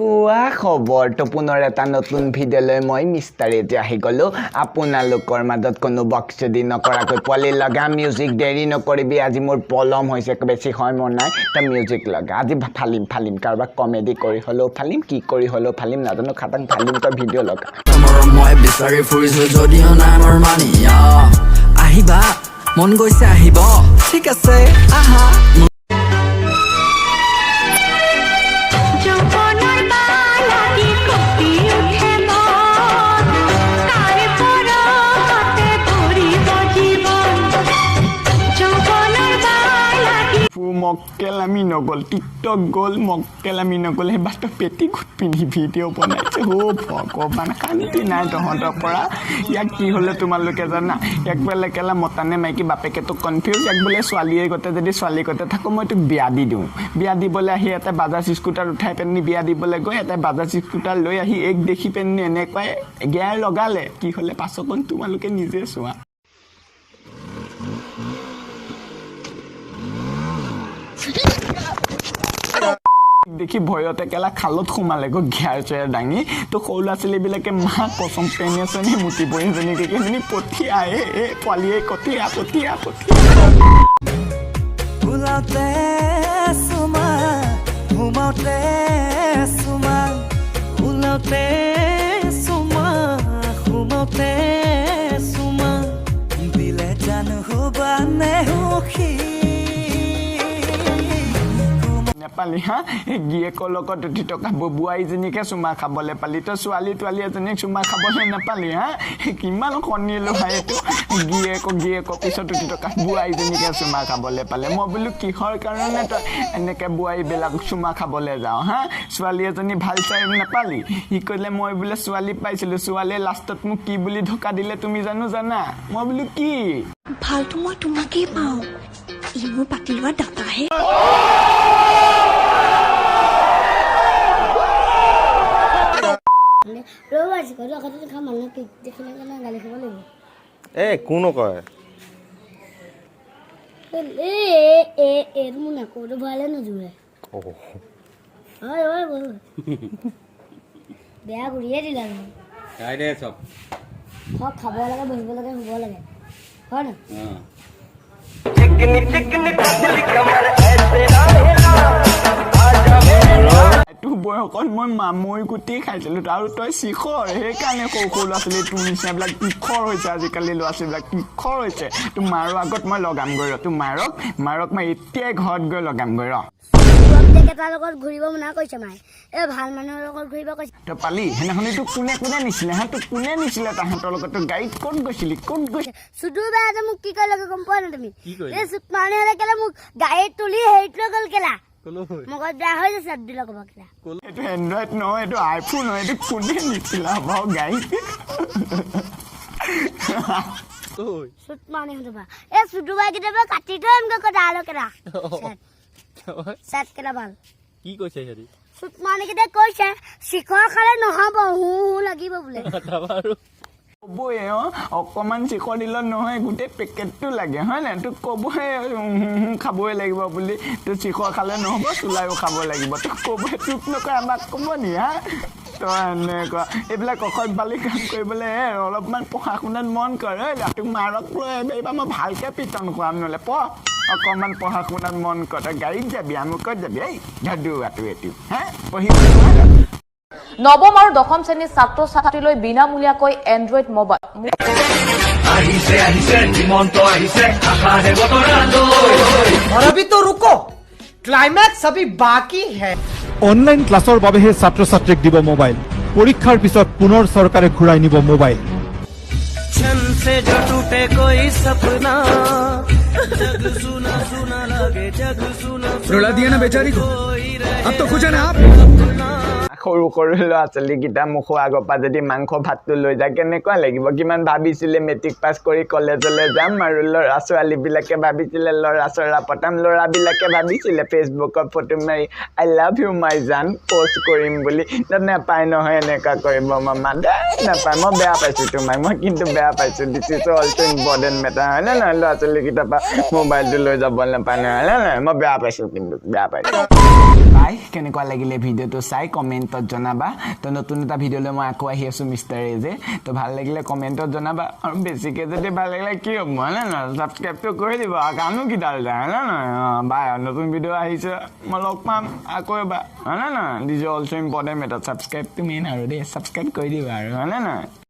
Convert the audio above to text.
কোৱা খবৰ তো পুনৰ এটা নতুন ভিডিঅ'লৈ মই মিষ্টাৰ এটি আহি গলো আপোনালোকৰ মাজত কোনো বক্সদি নকৰাকৈ পলি লগা মিউজিক দেৰি নকৰিবি আজি মোৰ পলম হৈছে বেছি হয় মোৰ নাই তা মিউজিক লগা আজি ফালিম কাৰোবাক কমেডি কৰি হলো ফালিম কি কৰি হলো ফালিম নাজানো খাটাং ফালিম তো ভিডিঅ' লগা মই বিচাৰি ফুৰিছো যদিও নাই মোৰ মানি আহিবা মন গৈছে আহিব ঠিক আছে আহা মক্কেলামি নগল টিকটক গল মক্কেলামি নগল এবাৰ তো পেটিকোট পিন্ধি ভিডিঅ' বনাইছে ও ভগৱান শান্তি নাই তহঁতৰ পৰা ইয়াক কি হ'লে তোমালোকে জানা এক বেলে কেলা মতানে মাইকী বাপেকে তো কনফিউজ এক বোলে ছোৱালীয়ে গতে যদি ছোৱালী গতে থাকো মই তোক বিয়া দি দিওঁ বিয়া দিবলৈ আহি এটা বাজাজ স্কুটাৰ উঠাই পেনি বিয়া দিবলৈ গৈ এটা বাজাজ স্কুটাৰ লৈ আহি এক দেখি পেনি এনেকৈ গিয়াৰ লগালে কি হ'লে পাছকণ তোমালোকে নিজে চোৱা দেখি ভয়তে কেলা খালত সোমালে গো ঘিয়াৰ চয়াৰ দাঙি তো সৰু ল'ৰা ছোৱালীবিলাকে মা কচম পেনি আছে নি মুতি পৰি এজনীকে এজনী পঠিয়াই পোৱালীয়ে কঠিয়া ওলাওতে চুমা ঘুমাওতে চুমা ওলাওতে চুমা ঘুমাওতে চুমা দিলে জানো হবা নে সুখী নেপালী হা গিয়েকৰ লগত উঠি থকা বোৱাৰীজনীকে চুমা খাবলৈ পালি তো ছোৱালী তোৱালী এজনীক চুমা খাবলৈ নাপালি হা কিমান কণীলো হয় এইটো গিয়েকৰ পিছত উঠি থকা বোৱাৰীজনীকে চুমা খাবলৈ পালে মই বোলো কিহৰ কাৰণে তই এনেকৈ বোৱাৰীবিলাক চুমা খাবলৈ যাওঁ হা ছোৱালী এজনী ভাল চাই নাপালি সি ক'লে মই বোলে ছোৱালী পাইছিলোঁ ছোৱালীয়ে লাষ্টত মোক কি বুলি ধোকা দিলে তুমি জানা মই বোলো কি ভালটো মই তোমাকেই পাওঁ ই মোৰ পাতি লোৱা দাতাহে কোন কয় বেয়া ঘূৰিয়ে দিলা চব খাব লাগে বহিব লাগে শুব লাগে হয় না বয়সত মই মামৈ গুটি খাইছিলোঁ আৰু তই শিখৰ সেইকাৰণে সৰু ল'ৰা ছোৱালী তোৰ নিচিনাবিলাক কিখৰ হৈছে আজিকালি ল'ৰা ছোৱালীবিলাক কিখৰ হৈছে তোৰ মাৰৰ আগত মই লগামগৈ ৰ তোৰ মাৰক মই এতিয়াই ঘৰত গৈ লগামগৈ ৰ তাৰ লগত ঘূৰিব মনা কৈছে মায়ে ভাল মানুহৰ লগত ঘূৰিব কৈছে তই পালি সেইদিনাখনি তোক কোনে নিছিলে হা তোক কোনে নিছিলে তাহাঁতৰ লগত তই গাড়ীত ক'ত গৈছিলি চুদুৰ বেয়া মোক কি কৰিলে গম পোৱা নাই তুমি এই চুট মানুহ হ'লে কেলে মোক গাড়ীত তুলি হেৰিত লৈ গ'ল কেলা মগজ বেয়া হৈ গৈছে আব্দুল্লা ক'ব কেলা এইটো এণ্ড্ৰইড নহয় এইটো আইফোন হয় এইটো কোনে নিছিলা বাৰু গাড়ীত চুট মানুহ হ'বা এই চুদুৰ বাই কেতিয়াবা কাটি থৈ এনেকৈ কথা আৰু কেলা কেলা ভাল কি কৈছে হেৰি চুট মানুহ কেইটা কৈছে শিখৰ খালে নহ'ব হু লাগিব বোলে ক'বই অকণমান চিখৰ দিলত নহয় গোটেই পেকেটটো লাগে হয় নাই তোক ক'বই খাবই লাগিব বুলি তোৰ চিখৰ খালে নহ'ব চোলাইও খাব লাগিব তোক ক'বই তোক নকয় আমাক ক'ব নি হা তই এনেকুৱা এইবিলাক অসৎ বালি কাম কৰিবলৈ অলপমান পঢ়া শুনাত মন কৰ তোক মাৰক লৈ এইবাৰ মই ভালকৈ পিটন খুৱাম নহ'লে অকণমান পঢ়া শুনাত মন কৰ তই গাড়ীত যাবি আমুকত যাবি এই ধদুৱাটো এইটো হা পঢ়িব নৱম আৰু দশম শ্ৰেণীৰ ছাত্ৰ ছাত্ৰীলৈ বিনামূলীয়াকৈ এণ্ড্ৰইড মোবাইল अभी तो रुको क्लाइमैक्स अभी बाकी है অনলাইন ক্লাছৰ বাবেহে ছাত্ৰ ছাত্ৰীক দিব মোবাইল পৰীক্ষাৰ পিছত পুনৰ চৰকাৰে ঘূৰাই নিব মোবাইল से जो टूटे कोई सपना जग सुना सुना लगे जग सुना रुला दिया ना बेचारी को अब तो खुश है ना आप সৰু ল'ৰা ছোৱালীকেইটা মুখৰ আগৰ পৰা যদি মাংস ভাতটো লৈ যায় কেনেকুৱা লাগিব কিমান ভাবিছিলে মেট্ৰিক পাছ কৰি কলেজলৈ যাম আৰু ল'ৰা ছোৱালীবিলাকে ভাবিছিলে ল'ৰা চৰা পতাম ল'ৰাবিলাকে ভাবিছিলে ফেচবুকত ফটো মাৰি আই লাভ ইউ মাই জান পষ্ট কৰিম বুলি নাপায় নহয় এনেকুৱা কৰিব মামা নাপায় মই বেয়া পাইছোঁ তোমাক মই কিন্তু বেয়া পাইছোঁ this is also' important matter হয়নে নহয় ল'ৰা ছোৱালীকেইটাৰ পৰা মোবাইলটো লৈ যাব নাপায় নহয় মই বেয়া পাইছোঁ কিন্তু বেয়া পাইছোঁ কেনেকুৱা লাগিলে ভিডিঅ'টো চাই কমেণ্ট কমেণ্টত জনাবা তো নতুন এটা ভিডিঅ'লৈ মই আকৌ আহি আছোঁ মিষ্টাৰ এজে তো ভাল লাগিলে কমেণ্টত জনাবা আৰু বেছিকৈ যদি ভাল লাগিলে কি হ'ব হয়নে নহয় ছাবস্ক্ৰাইবটো কৰি দিব আৰু কামনো কিডাল যায় হয়নে নহয় বাই নতুন ভিডিঅ' আহিছে মই লগ পাম আকৌ এবাৰ হয়নে নহয় দিজ অলছ' ইম্পৰ্টেণ্ট মেটাৰ ছাবস্ক্ৰাইবটো মেইন আৰু দেই ছাবস্ক্ৰাইব কৰি দিবা আৰু হয়নে নহয়